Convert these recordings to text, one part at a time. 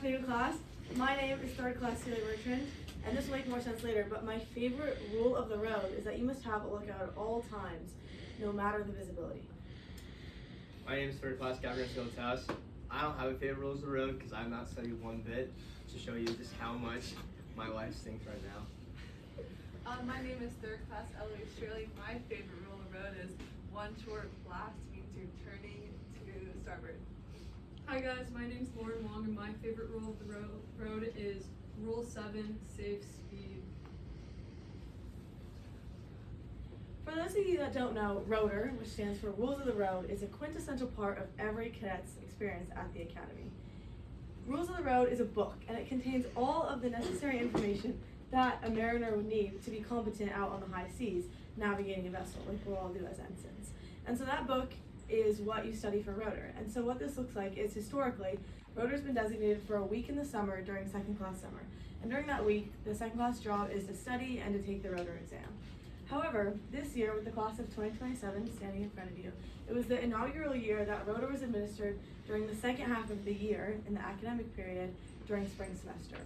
afternoon, class. My name is third class Celia Bertrand, and this will make more sense later, but my favorite rule of the road is that you must have a lookout at all times, no matter the visibility. My name is third class Gabriel Siltaus. I don't have a favorite rules of the road because I'm not studied one bit to show you just how much my life stinks right now. My name is third class Eloise Shirley. My favorite rule of the road is one short blast means you're turning to starboard. Hi guys, my name's Lauren Wong, and my favorite rule of the road is Rule 7, safe speed. For those of you that don't know, ROTR, which stands for Rules of the Road, is a quintessential part of every cadet's experience at the Academy. Rules of the Road is a book, and it contains all of the necessary information that a mariner would need to be competent out on the high seas, navigating a vessel, like we'll all do as ensigns. And so that book is what you study for ROTR. And so what this looks like is, historically, ROTR's been designated for a week in the summer during second class summer. And during that week, the second class job is to study and to take the ROTR exam. However, this year, with the class of 2027 standing in front of you, it was the inaugural year that ROTR was administered during the second half of the year in the academic period during spring semester.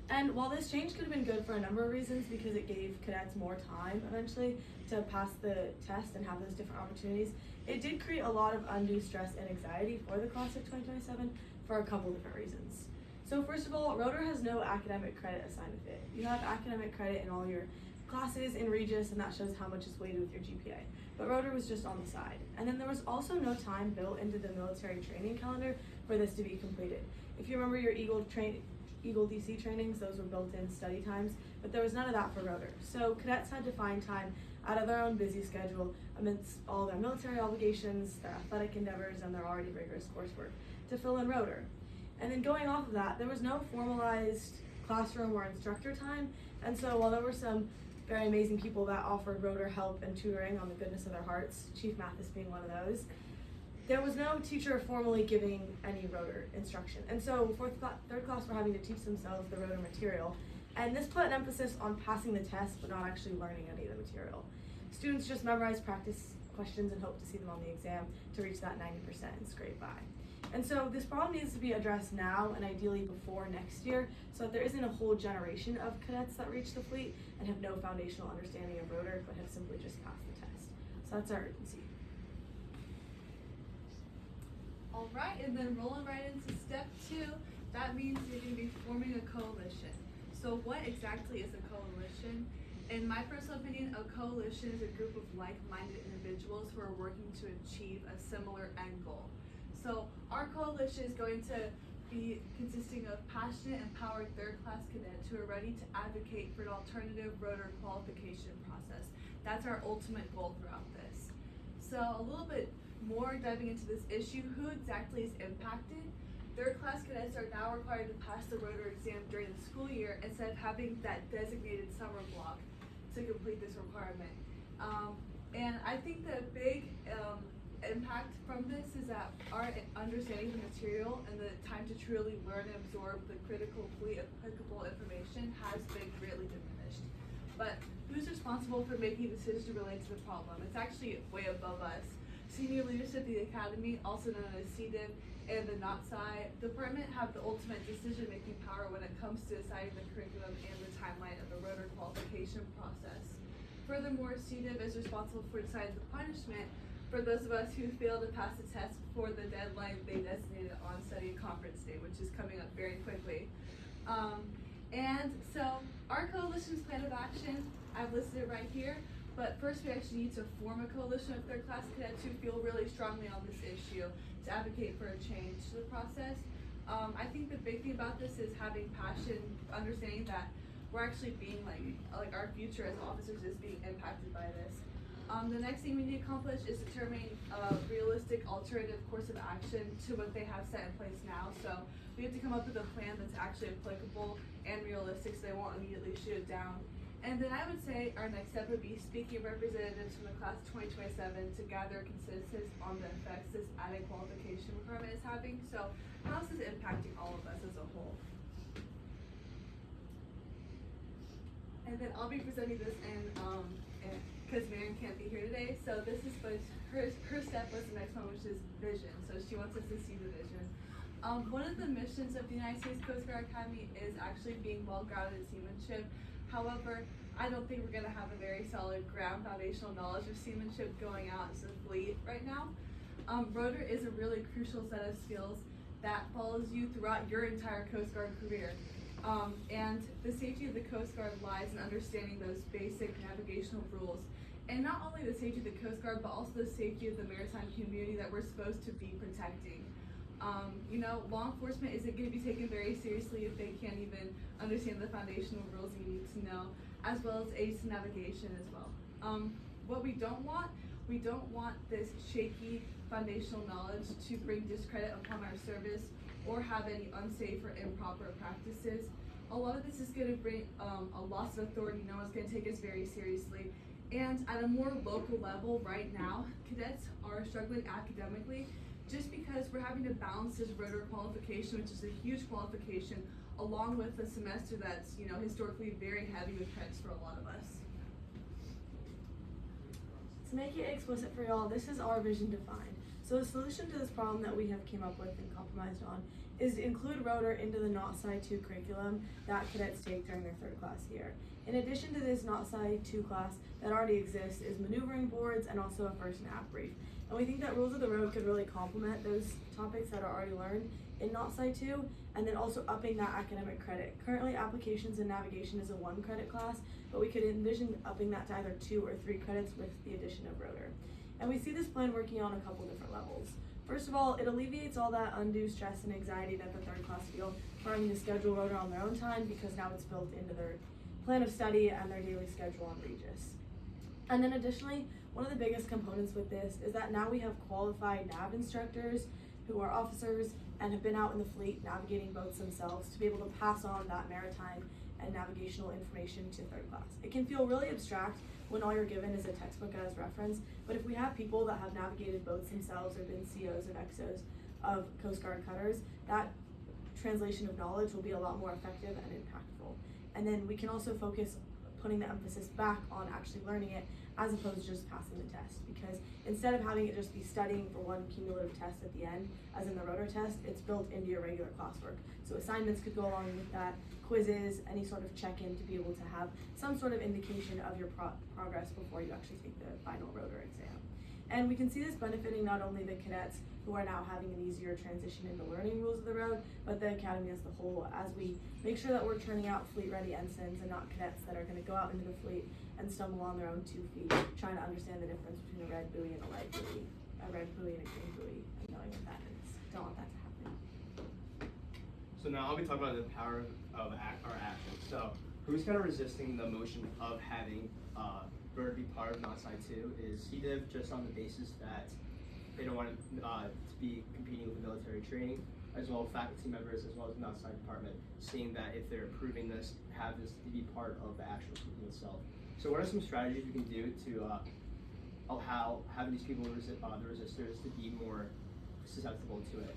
And while this change could have been good for a number of reasons, because it gave cadets more time eventually to pass the test and have those different opportunities, it did create a lot of undue stress and anxiety for the class of 2027 for a couple different reasons. So first of all, ROTR has no academic credit assigned with it. You have academic credit in all your classes in Regis, and that shows how much is weighted with your GPA. But ROTR was just on the side. And then there was also no time built into the military training calendar for this to be completed. If you remember your Eagle DC trainings, those were built in study times, but there was none of that for ROTR. So cadets had to find time out of their own busy schedule amidst all their military obligations, their athletic endeavors, and their already rigorous coursework to fill in ROTR. And then going off of that, there was no formalized classroom or instructor time, and so while there were some very amazing people that offered ROTR help and tutoring on the goodness of their hearts, Chief Mathis being one of those, there was no teacher formally giving any ROTR instruction. And so third class were having to teach themselves the ROTR material. And this put an emphasis on passing the test, but not actually learning any of the material. Students just memorized practice questions and hoped to see them on the exam to reach that 90% and scrape by. And so this problem needs to be addressed now and ideally before next year, so that there isn't a whole generation of cadets that reach the fleet and have no foundational understanding of ROTR, but have simply just passed the test. So that's our urgency. All right, and then rolling right into step 2, that means you're going to be forming a coalition. So what exactly is a coalition? In my personal opinion, a coalition is a group of like-minded individuals who are working to achieve a similar end goal. So our coalition is going to be consisting of passionate, empowered third-class cadets who are ready to advocate for an alternative ROTR qualification process. That's our ultimate goal throughout this. So a little bit more diving into this issue, who exactly is impacted? Third-class cadets are now required to pass the ROTR exam during the school year instead of having that designated summer block to complete this requirement. And I think the big impact from this is that our understanding the material and the time to truly learn and absorb the critically applicable information has been greatly diminished. But who's responsible for making decisions related to the problem? It's actually way above us. Senior leadership of the Academy, also known as CDIV, and the NOTSI department have the ultimate decision-making power when it comes to deciding the curriculum and the timeline of the ROTR qualification process. Furthermore, CDIV is responsible for deciding the punishment for those of us who fail to pass the test before the deadline they designated on study conference day, which is coming up very quickly. And so our coalition's plan of action, I've listed it right here. But first, we actually need to form a coalition of third-class cadets who feel really strongly on this issue to advocate for a change to the process. I think the big thing about this is having passion, understanding that we're actually being like our future as officers is being impacted by this. The next thing we need to accomplish is determining a realistic alternative course of action to what they have set in place now. So we have to come up with a plan that's actually applicable and realistic so they won't immediately shoot it down. And then I would say our next step would be speaking representatives from the class of 2027 to gather consensus on the effects this added qualification requirement is having. So how this is impacting all of us as a whole. And then I'll be presenting this in because Marion can't be here today. So this is her step was the next one, which is vision. So she wants us to see the vision. One of the missions of the United States Coast Guard Academy is actually being well-grounded in seamanship. However, I don't think we're gonna have a very solid ground foundational knowledge of seamanship going out into the fleet right now. Rotor is a really crucial set of skills that follows you throughout your entire Coast Guard career. And the safety of the Coast Guard lies in understanding those basic navigational rules. And not only the safety of the Coast Guard, but also the safety of the maritime community that we're supposed to be protecting. You know, law enforcement isn't going to be taken very seriously if they can't even understand the foundational rules you need to know, as well as aids to navigation as well. What we don't want this shaky foundational knowledge to bring discredit upon our service or have any unsafe or improper practices. A lot of this is going to bring a loss of authority. No one's going to take us very seriously. And at a more local level right now, cadets are struggling academically just because we're having to balance this rotor qualification, which is a huge qualification, along with a semester that's, you know, historically very heavy with credits for a lot of us. To make it explicit for y'all, this is our vision defined. So the solution to this problem that we have came up with and compromised on is to include rotor into the NOT-SCI 2 curriculum that cadets take during their third class year. In addition to this NOT-SCI 2 class that already exists is maneuvering boards and also a first nav brief. And we think that Rules of the Road could really complement those topics that are already learned in NOT-SCI 2, and then also upping that academic credit. Currently, applications and navigation is a 1 credit class, but we could envision upping that to either 2 or 3 credits with the addition of rotor. And we see this plan working on a couple different levels. First of all, it alleviates all that undue stress and anxiety that the third class feel for having to schedule rotor on their own time, because now it's built into their plan of study and their daily schedule on Regis. And then additionally, one of the biggest components with this is that now we have qualified nav instructors who are officers and have been out in the fleet navigating boats themselves to be able to pass on that maritime and navigational information to third class. It can feel really abstract when all you're given is a textbook as reference, but if we have people that have navigated boats themselves or been COs and XOs of Coast Guard cutters, that translation of knowledge will be a lot more effective and impactful. And then we can also focus putting the emphasis back on actually learning it as opposed to just passing the test, because instead of having it just be studying for one cumulative test at the end, as in the rotor test, it's built into your regular classwork. So assignments could go along with that, quizzes, any sort of check-in to be able to have some sort of indication of your progress before you actually take the final rotor exam. And we can see this benefiting not only the cadets who are now having an easier transition into learning Rules of the Road, but the academy as a whole, as we make sure that we're turning out fleet-ready ensigns and not cadets that are going to go out into the fleet and stumble on their own 2 feet, trying to understand the difference between a red buoy and a light buoy, a red buoy and a green buoy, and knowing what that is. Don't want that to happen. So now I'll be talking about the power of our actions. So who's kind of resisting the motion of having rotor be part of NOT-SCI 2 is CDIV, just on the basis that they don't want to be competing with the military training, as well as faculty members, as well as the NOT-SCI department, seeing that if they're approving this, have this to be part of the actual curriculum itself. So what are some strategies we can do to allow having these people, the resistors, to be more susceptible to it?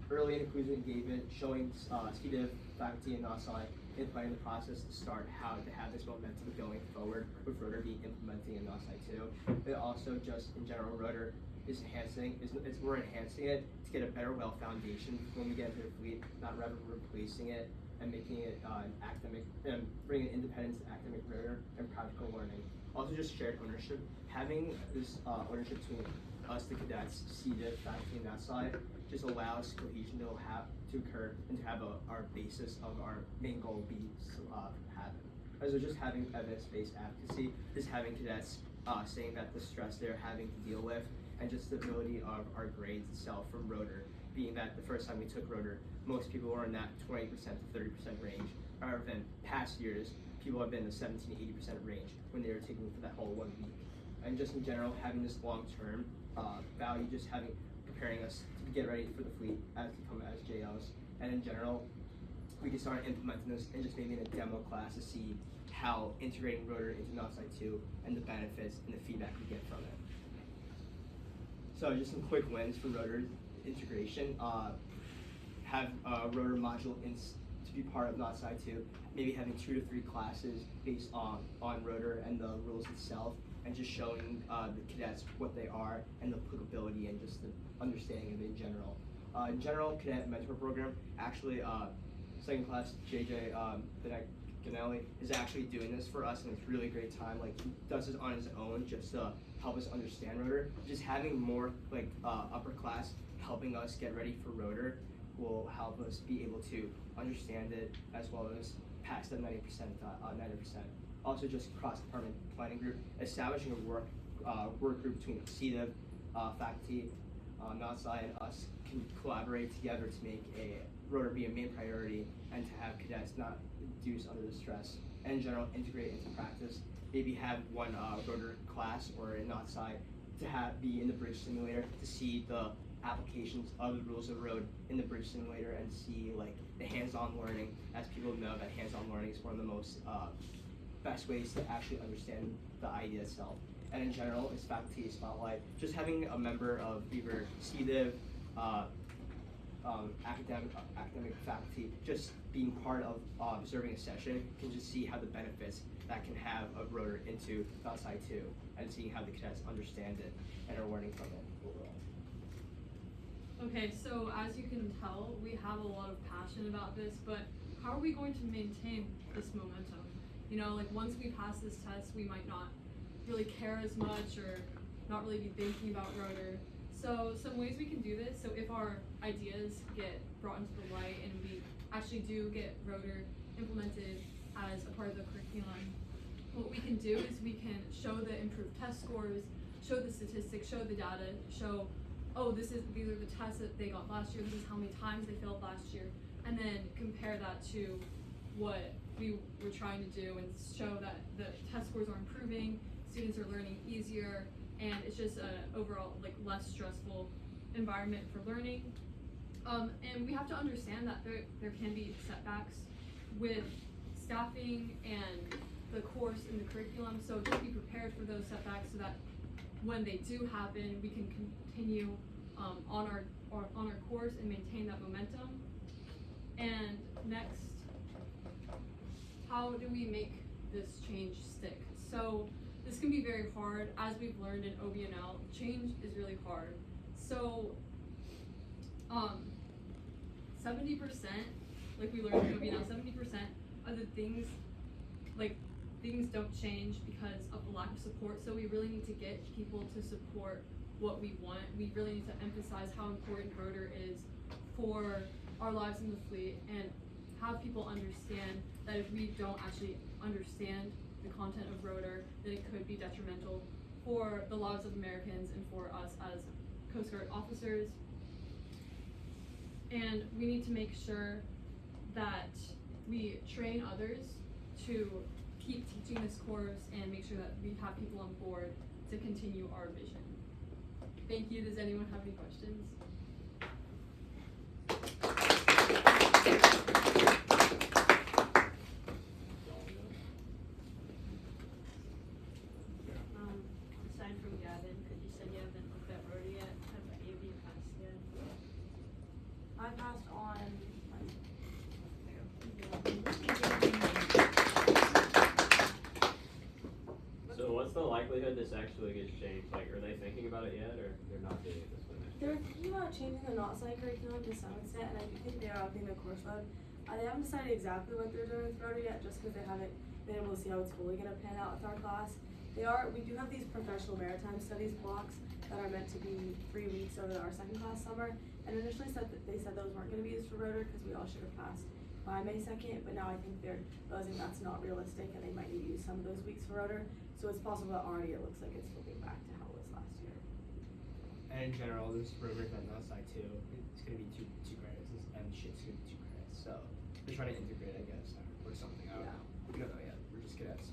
Early and inclusive engagement, showing CDIV, faculty, and NOT-SCI in planning the process to start how to have this momentum going forward with rotor being implementing in NOT-SCI 2. But also just in general, rotor is we're enhancing it to get a better well foundation when we get into the fleet, not rather replacing it and making it academic and bringing independence to academic rigor and practical learning. Also just shared ownership, having this ownership between us, the cadets, CDIV, faculty, and that side, just allows cohesion to occur and to have our basis of our main goal be happen. As well, just having evidence-based advocacy, just having cadets saying that the stress they're having to deal with, and just the ability of our grades itself from rotor, being that the first time we took rotor, most people were in that 20% to 30% range, rather than past years, people have been in the 17 to 80% range when they were taking for that whole 1 week. And just in general, having this long-term value, just preparing us to get ready for the fleet as we come as JLs. And in general, we can start implementing this and just maybe in a demo class to see how integrating rotor into NOT-SCI 2 and the benefits and the feedback we get from it. So just some quick wins for rotor integration. Have a rotor module to be part of NOT-SCI 2, maybe having 2 to 3 classes based on rotor and the rules itself, and just showing the cadets what they are and the applicability and just the understanding of it in general. in general, cadet mentor program, actually, second class, JJ, Ganelli is actually doing this for us, and it's really great time. Like, he does this on his own just to help us understand rotor. Just having more like upper class helping us get ready for rotor will help us be able to understand it as well as pass that 90%. Also, just cross-department planning group, establishing a work group between CDIV, faculty, NOTSI, and us can collaborate together to make a rotor be a main priority and to have cadets not reduce under the stress and in general integrate into practice. Maybe have one rotor class or a NOTSI to be in the bridge simulator to see the applications of the rules of the road in the bridge simulator and see like the hands-on learning. As people know, that hands-on learning is one of the most best ways to actually understand the idea itself. And in general, it's faculty spotlight. Just having a member of either CDIV, academic faculty, just being part of observing a session can just see how the benefits that can have of rotor into outside too, and seeing how the cadets understand it and are learning from it overall. Okay, so as you can tell, we have a lot of passion about this, but how are we going to maintain this momentum? You know, like once we pass this test, we might not really care as much or not really be thinking about rotor. So some ways we can do this, so if our ideas get brought into the light and we actually do get rotor implemented as a part of the curriculum, what we can do is we can show the improved test scores, show the statistics, show the data, show, oh, these are the tests that they got last year, this is how many times they failed last year, and then compare that to what we were trying to do and show that the test scores are improving, students are learning easier, and it's just an overall like less stressful environment for learning. And we have to understand that there can be setbacks with staffing and the course and the curriculum, so just be prepared for those setbacks so that when they do happen, we can continue on our course and maintain that momentum. And next, how do we make this change stick? So this can be very hard. As we've learned in OBNL, change is really hard. So 70%, like we learned in OBNL, 70% of the things, like things don't change because of a lack of support. So we really need to get people to support what we want. We really need to emphasize how important rotor is for our lives in the fleet and have people understand that if we don't actually understand the content of rotor, that it could be detrimental for the lives of Americans and for us as Coast Guard officers. And we need to make sure that we train others to keep teaching this course and make sure that we have people on board to continue our vision. Thank you. Does anyone have any questions? Aside from Gavin, because you said you haven't looked at rotor yet, have any of you passed yet? I passed on. So what's the likelihood this actually gets changed? Like, are they thinking about it yet, or they're not doing it this way next year? They're thinking about changing the NOTSI curriculum to some extent, and I do think they are upping the course load. They haven't decided exactly what they're doing with rotor yet, just because they haven't been able to see how it's fully going to pan out with our class. We do have these professional maritime studies blocks that are meant to be 3 weeks over our second class summer, and initially they said those weren't going to be used for rotor because we all should have passed by May 2nd, but now I think they're realizing that's not realistic and they might need to use some of those weeks for rotor. So it's possible that already it looks like it's flipping back to how it was last year. And in general, this rotor on that side too, it's gonna be two credits, and shit's gonna be 2 credits. So they're trying to integrate, I guess, or something. I don't know. We don't know yet. We're just cadets.